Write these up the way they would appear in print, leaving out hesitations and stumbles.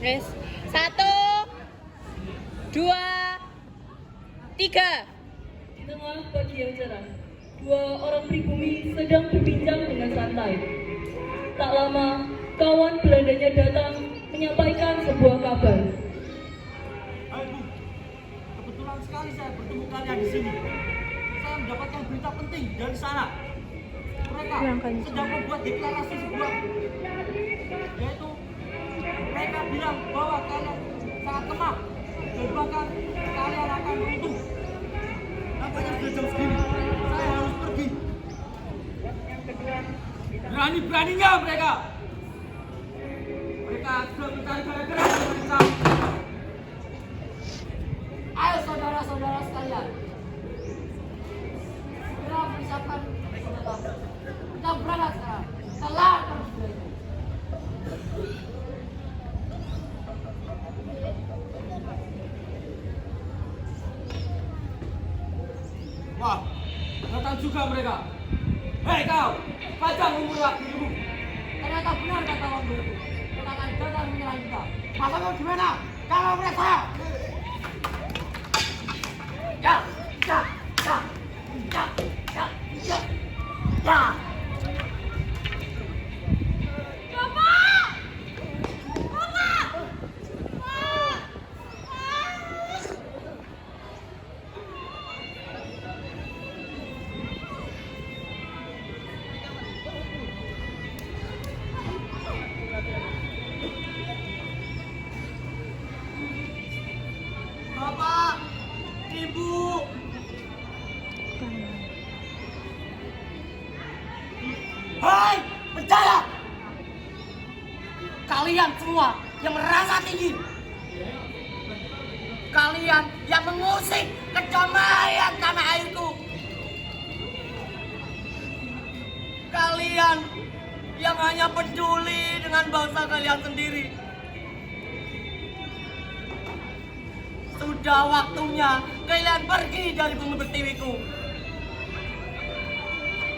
Yes. 1, 2, 3. Di tengah pagi yang cerah, dua orang pribumi sedang berbincang dengan santai. Tak lama, kawan Belandanya datang menyampaikan sebuah kabar. Hai Bu, kebetulan sekali saya bertemu kalian di sini. Saya mendapatkan berita penting dari sana. Mereka sedang membuat deklarasi sebuah, yaitu mereka bilang bahwa kalian sangat lemah dan bahkan kalian akan runtuh. Nampaknya sudah jam segini, saya harus pergi. Berani-beraninya mereka. Mereka sudah mencari gara-gara dengan kita. Ayo saudara-saudara sekalian, segera persiapkan senjata. Kita berangkat sekarang. Kita lawan terus mereka. Wah, datang juga mereka. Hei kau, panjang umurlah dirimu. Ternyata benar kata Wambu itu. Kita akan datang menyerang kita. Masa mau gimana? Kalau mereka ya, ya, ya, ya, ya, ya, ya. Bapak, Ibu, hai, percaya! Kalian semua yang merasa tinggi, kalian yang mengusik kedamaian tanah airku, kalian yang hanya peduli dengan bangsa kalian sendiri. Sudah waktunya kalian pergi dari bumi pertiwiku.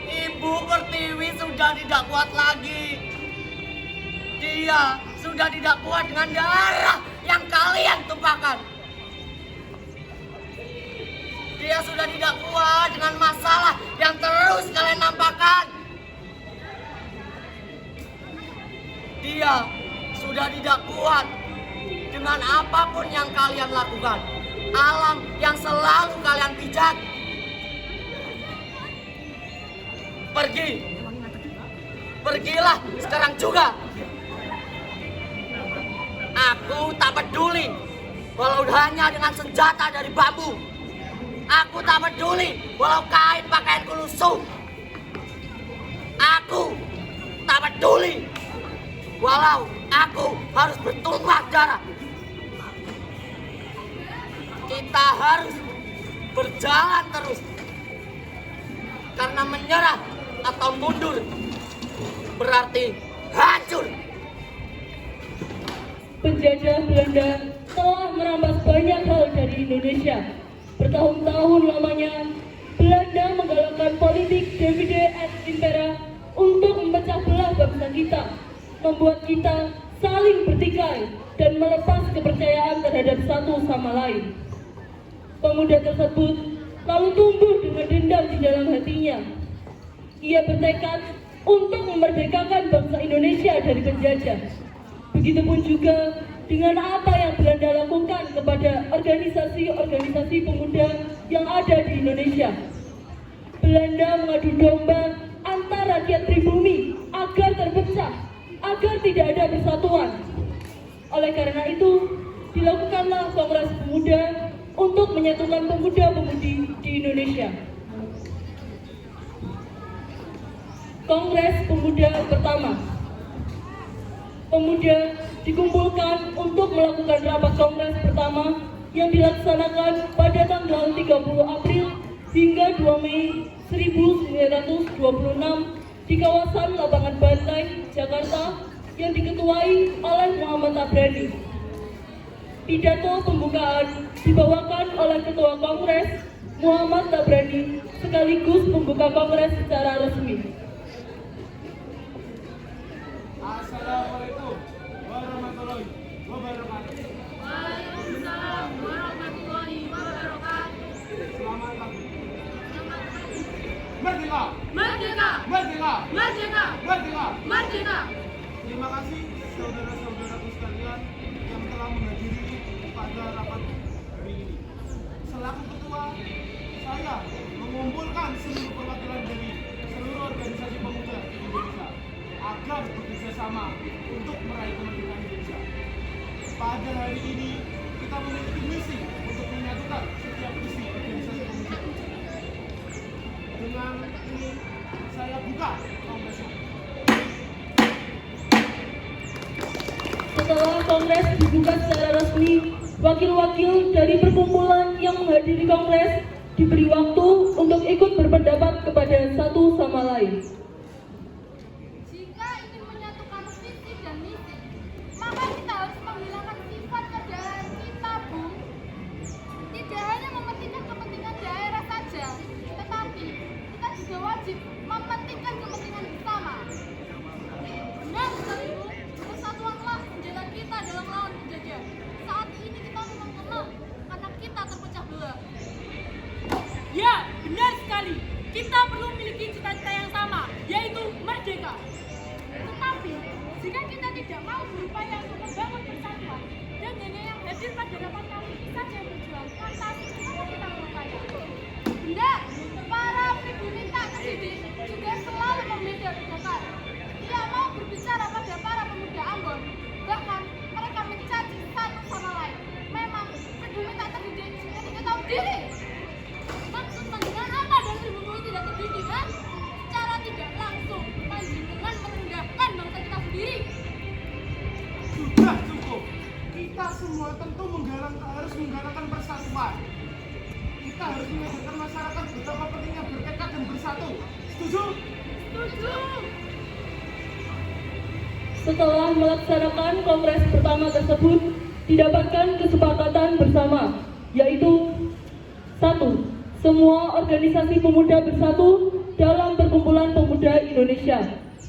Ibu Pertiwi sudah tidak kuat lagi. Dia sudah tidak kuat dengan darah yang kalian tumpahkan. Dia sudah tidak kuat dengan masalah yang terus kalian nampakkan. Dia sudah tidak kuat dengan apapun yang kalian lakukan, alam yang selalu kalian pijat. Pergilah sekarang juga. Aku tak peduli walau hanya dengan senjata dari bambu. Aku tak peduli walau kain pakaianku lusuh. Aku tak peduli walau aku harus bertumpah darah. Kita harus berjalan terus. Karena menyerah atau mundur berarti hancur. Penjajah Belanda telah merampas banyak hal dari Indonesia. Bertahun-tahun lamanya, Belanda menggalakkan politik divide et impera untuk memecah belah bangsa kita, membuat kita saling bertikai dan melepas kepercayaan terhadap satu sama lain. Pemuda tersebut lalu tumbuh dengan dendam di dalam hatinya. Ia bertekad untuk memerdekakan bangsa Indonesia dari penjajah. Begitupun juga dengan apa yang Belanda lakukan kepada organisasi-organisasi pemuda yang ada di Indonesia. Belanda mengadu domba antar rakyat pribumi agar terpecah, agar tidak ada persatuan. Oleh karena itu, dilakukanlah Kongres Pemuda untuk menyatukan pemuda-pemudi di Indonesia. Kongres Pemuda pertama. Pemuda dikumpulkan untuk melakukan rapat kongres pertama yang dilaksanakan pada tanggal 30 April hingga 2 Mei 1926 di kawasan Lapangan Banteng, Jakarta yang diketuai oleh Muhammad Tabrani. Pidato pembukaan dibawakan oleh Ketua Kongres Muhammad Tabrani sekaligus pembuka kongres secara resmi. Assalamualaikum warahmatullahi wabarakatuh. kasih saudara-saudaraku sekalian yang telah menghadiri pada rapat hari ini. Selaku ketua, saya mengumpulkan seluruh perwakilan dari seluruh organisasi pemuda di Indonesia agar bekerja sama untuk meraih kemerdekaan Indonesia. Pada hari ini kita memiliki misi untuk menyatukan setiap isi organisasi pemuda. Dengan ini saya buka kongresnya. Setelah kongres dibuka secara resmi, wakil-wakil dari perkumpulan yang menghadiri kongres diberi waktu untuk ikut berpendapat kepada satu sama lain. Jika ingin menyatukan visi dan misi, maka kita harus menghilangkan sifat kedaerahan kita, Bu. Tidak hanya mementingkan kepentingan daerah saja, tetapi kita juga wajib mementingkan kepentingan bersama. Benar sekali, Bu. Persatuanlah senjata kita dalam melawan penjajah. Saat ini kita memang lemah karena kita terpecah belah. Ya, benar sekali. Kita perlu memiliki cita-cita yang sama, yaitu merdeka. Tetapi, jika kita tidak mau berupaya untuk membangun persatuan, dan hanya yang hadir pada rapat kali ini saja yang berjuang, lantas mengapa kita berupaya? Benar, para pribumi tak terdidik juga selalu membeda-bedakan. Tidak mau berbicara pada para pemuda Ambon, bahkan mereka mencaci satu sama lain. Memang pribumi tak terdidik jika tidak tahu diri. Maksud panjenengan apa dan pribumi tidak terdidik, kan? Secara tidak langsung, panjenengan merendahkan bangsa kita sendiri. Sudah cukup. Kita semua tentu harus menggalakkan persatuan. Kita harus mengajarkan masyarakat betapa pentingnya bertekad dan bersatu. Setuju? Setuju. Setelah melaksanakan kongres pertama tersebut, didapatkan kesepakatan bersama, yaitu 1. Semua organisasi pemuda bersatu dalam Perkumpulan Pemuda Indonesia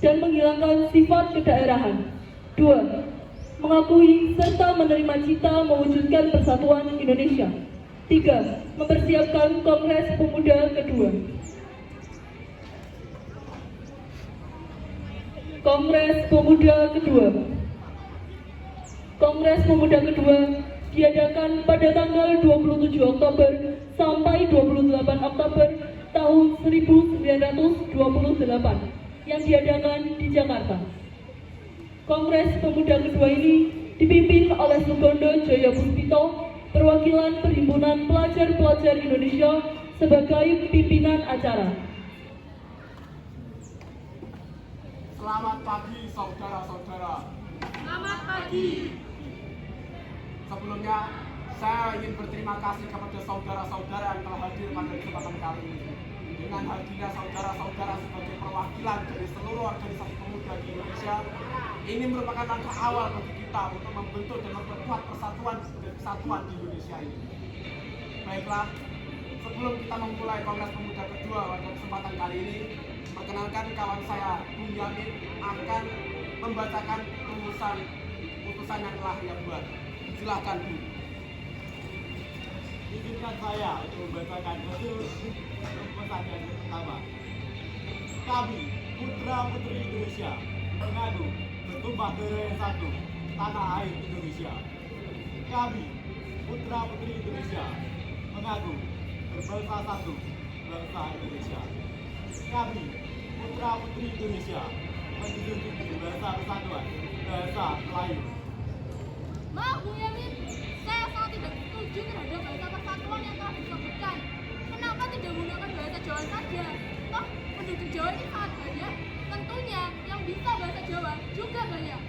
dan menghilangkan sifat kedaerahan. 2. Mengakui serta menerima cita mewujudkan persatuan Indonesia. 3. Mempersiapkan Kongres Pemuda kedua. Kongres Pemuda kedua. Kongres Pemuda kedua diadakan pada tanggal 27 Oktober sampai 28 Oktober tahun 1928 yang diadakan di Jakarta. Kongres Pemuda kedua ini dipimpin oleh Sugondo Jaya Puspito, perwakilan Perhimpunan Pelajar-Pelajar Indonesia sebagai pimpinan acara. Selamat pagi saudara-saudara. Selamat pagi. Sebelumnya, saya ingin berterima kasih kepada saudara-saudara yang telah hadir pada kesempatan kali ini. Dengan hadirnya saudara-saudara sebagai perwakilan dari seluruh organisasi pemuda di Indonesia, ini merupakan langkah awal bagi kita untuk membentuk dan memperkuat persatuan dan kesatuan di Indonesia ini. Baiklah, sebelum kita memulai Kongres Pemuda kedua pada kesempatan kali ini, perkenalkan kawan saya, Bung Yamin, akan membacakan putusan yang telah ia buat. Silakan, Bu. Izinkan saya untuk membacakan pesan yang pertama. Kami, putra-putri Indonesia, mengadu bertumpah darah yang satu, tanah air Indonesia. Kami, putra-putri Indonesia, mengaku berbangsa satu, bangsa Indonesia. Kami, putra-putri Indonesia, menjunjung tinggi bahasa persatuan, bahasa Melayu. Maaf, Bu Yamin, saya sangat tidak setuju terhadap bahasa persatuan yang telah disebutkan. Kenapa tidak menggunakan bahasa Jawa saja? Toh, penduduk Jawa ini sangat banyak. Tentunya yang bisa bahasa Jawa juga banyak.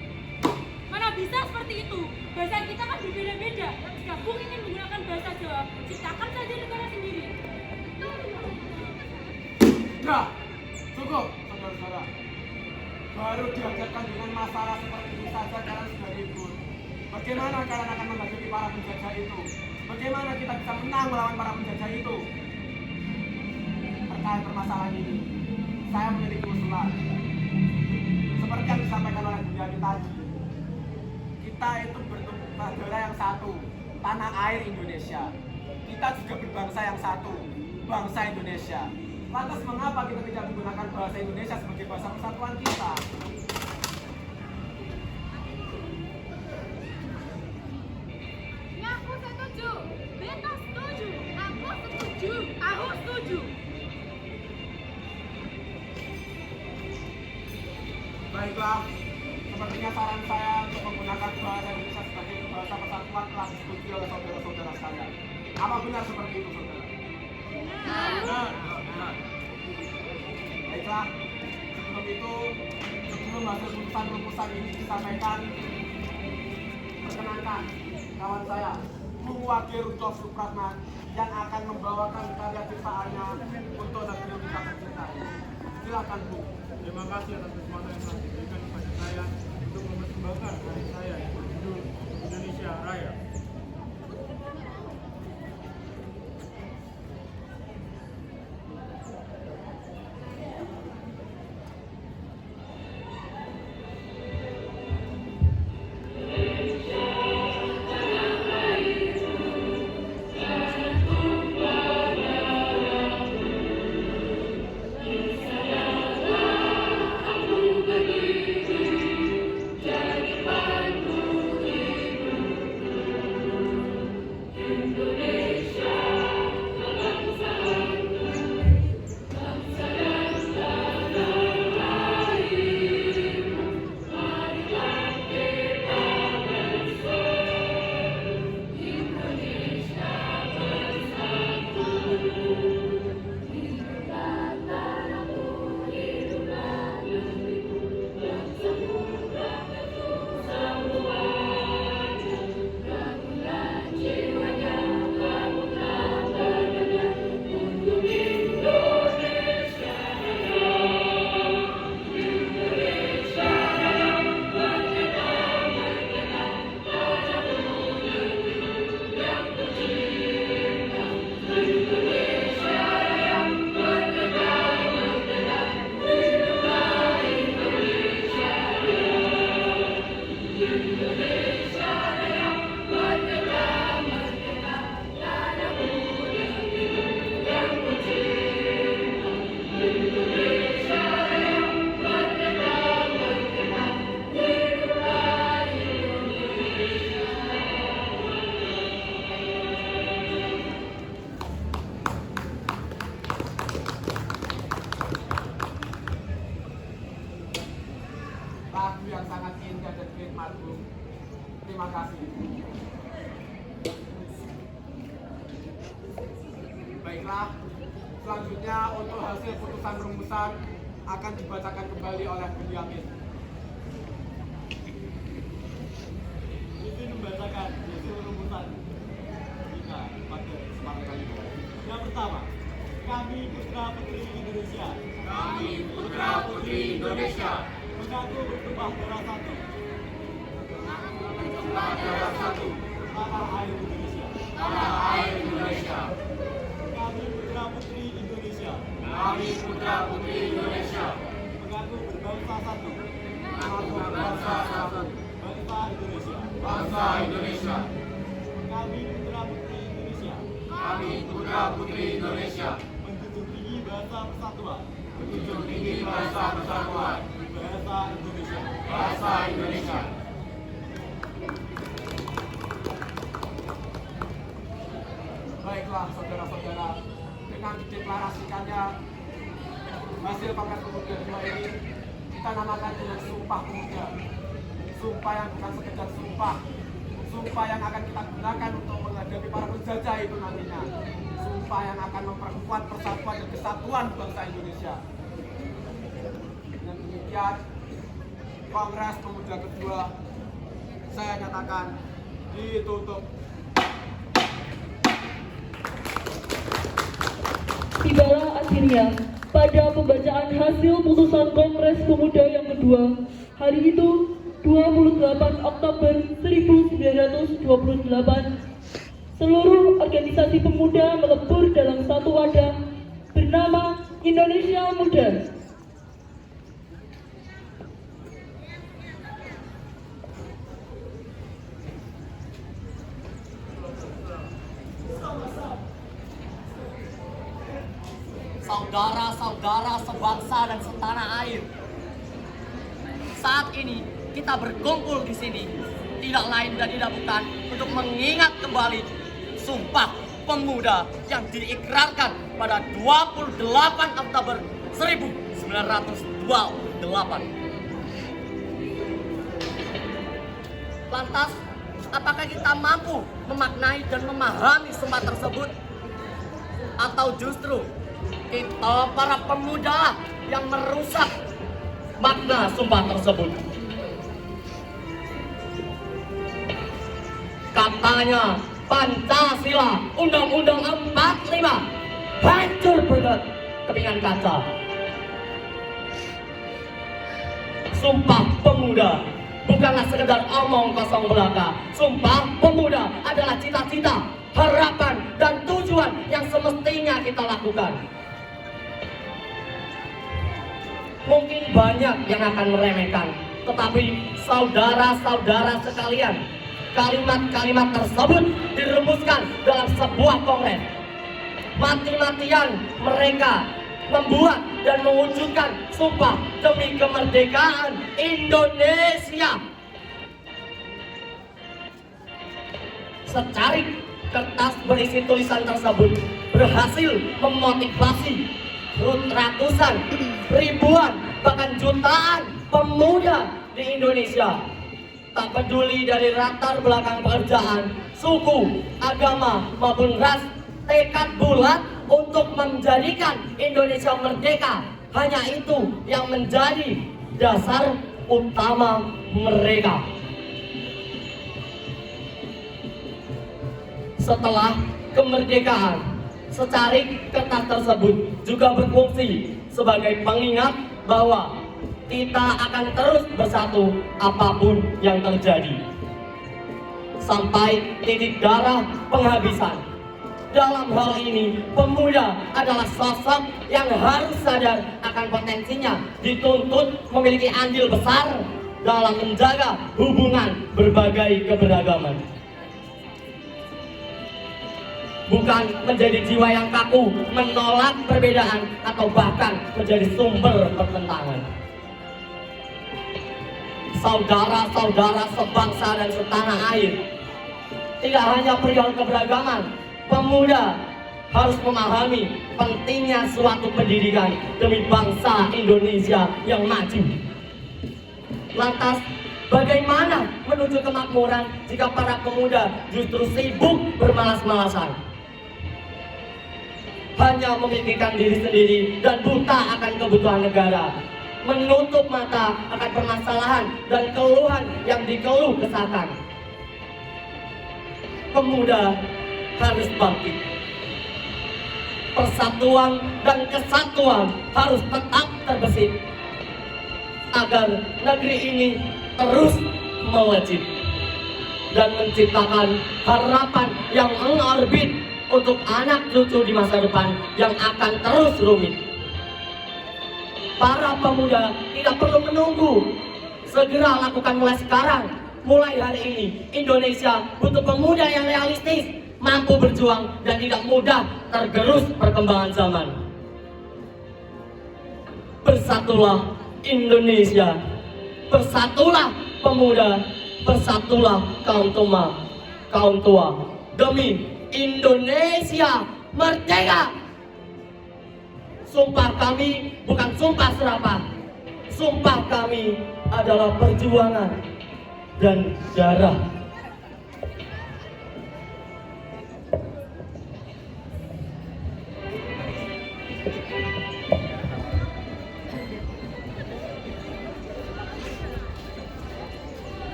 Mana bisa seperti itu? Bahasa kita kan berbeda-beda. Jika Bung ingin menggunakan bahasa Jawa, ciptakan saja negara sendiri. Sudah, cukup, saudara-saudara. Baru dihadapkan dengan masalah seperti ini saja kalian sudah ribut. Bagaimana kalian akan menghadapi para penjajah itu? Bagaimana kita bisa menang melawan para penjajah itu? Terkait permasalahan ini, saya memiliki usulan. Seperti yang disampaikan oleh Bu Yani tadi, kita itu bertumpah darah yang satu, tanah air Indonesia. Kita juga berbangsa yang satu, bangsa Indonesia. Lantas mengapa kita tidak menggunakan bahasa Indonesia sebagai bahasa persatuan kita? Baiklah, sepertinya saran saya untuk menggunakan bahasa Indonesia sebagai bahasa persatuan telah disetujui oleh saudara-saudara sekalian. Apa benar seperti itu, saudara? Benar. Baiklah, sebelum hasil rumusan ini disampaikan, perkenankan kawan saya, Muwakil Rudolf Supratman yang akan membawakan karya ciptaannya untuk negeri kita tercintai. Silakan, Bu. Terima kasih atas kesempatan yang telah diberikan kepada saya untuk mempersembahkan karya saya yang berjudul Indonesia Raya. Lagu yang sangat indah dan nikmat, Bu. Terima kasih. Baiklah, selanjutnya untuk hasil putusan rumusan akan dibacakan kembali oleh Bunyamin. Izin membacakan hasil rumusan kita pada kesempatan kali ini. Yang pertama, kami putra putri Indonesia. Kami putra putri Indonesia. Mengaku bertumpah darah satu. Darah satu. Tanah air Indonesia. Tanah air Indonesia. Kami putra putri Indonesia. Kami putra putri Indonesia. Mengaku berbangsa satu. Mengaku berbangsa satu. Bangsa Indonesia. Bangsa Indonesia. Kami putra putri Indonesia. Kami putra putri Indonesia. Menjunjung tinggi bahasa persatuan. Menjunjung tinggi bahasa persatuan. Bahasa Indonesia. Bahasa Indonesia. Baiklah, saudara-saudara, dengan dideklarasikannya hasil Kongres Pemuda 2 ini, kita namakan dengan Sumpah Pemuda. Sumpah yang bukan sekedar sumpah, sumpah yang akan kita gunakan untuk menghadapi para penjajah itu nantinya. Sumpah yang akan memperkuat persatuan dan kesatuan bangsa Indonesia. Dengan demikian, Kongres Pemuda kedua saya nyatakan ditutup. Tibalah akhirnya pada pembacaan hasil putusan Kongres Pemuda yang kedua. Hari itu 28 Oktober 1928, seluruh organisasi pemuda melebur dalam satu wadah bernama Indonesia Muda. Saudara-saudara sebangsa dan setanah air, saat ini kita berkumpul di sini tidak lain dan tidak bukan untuk mengingat kembali Sumpah Pemuda yang diikrarkan pada 28 Oktober 1928. Lantas, apakah kita mampu memaknai dan memahami sumpah tersebut? Atau justru kita para pemuda yang merusak makna sumpah tersebut? Katanya Pancasila, Undang-Undang 45 hancur berkepingan kaca. Sumpah Pemuda bukanlah sekedar omong kosong belaka. Sumpah Pemuda adalah cita-cita, harapan, dan tujuan yang semestinya kita lakukan. Mungkin banyak yang akan meremehkan, tetapi saudara-saudara sekalian, kalimat-kalimat tersebut dirumuskan dalam sebuah kongres. Mati-matian mereka membuat dan mewujudkan sumpah demi kemerdekaan Indonesia. Secarik kertas berisi tulisan tersebut berhasil memotivasi ratusan, ribuan, bahkan jutaan pemuda di Indonesia. Tak peduli dari latar belakang pekerjaan, suku, agama, maupun ras, tekad bulat untuk menjadikan Indonesia merdeka. Hanya itu yang menjadi dasar utama mereka. Setelah kemerdekaan, secarik kertas tersebut juga berfungsi sebagai pengingat bahwa kita akan terus bersatu apapun yang terjadi sampai titik darah penghabisan. Dalam hal ini, pemuda adalah sosok yang harus sadar akan potensinya, dituntut memiliki andil besar dalam menjaga hubungan berbagai keberagaman. Bukan menjadi jiwa yang kaku, menolak perbedaan, atau bahkan menjadi sumber pertentangan. Saudara-saudara sebangsa dan setanah air, tidak hanya perihal keberagaman, pemuda harus memahami pentingnya suatu pendidikan demi bangsa Indonesia yang maju. Lantas, bagaimana menuju kemakmuran jika para pemuda justru sibuk bermalas-malasan, hanya memikirkan diri sendiri dan buta akan kebutuhan negara, menutup mata akan permasalahan dan keluhan yang dikeluh kesahkan? Pemuda harus bangkit. Persatuan dan kesatuan harus tetap terbesit agar negeri ini terus melejit dan menciptakan harapan yang mengorbit untuk anak cucu di masa depan yang akan terus rumit. Para pemuda tidak perlu menunggu, segera lakukan mulai sekarang, mulai hari ini. Indonesia butuh pemuda yang realistis, mampu berjuang, dan tidak mudah tergerus perkembangan zaman. Bersatulah Indonesia, bersatulah pemuda, bersatulah kaum tua, demi Indonesia merdeka. Sumpah kami bukan sumpah serapah. Sumpah kami adalah perjuangan dan darah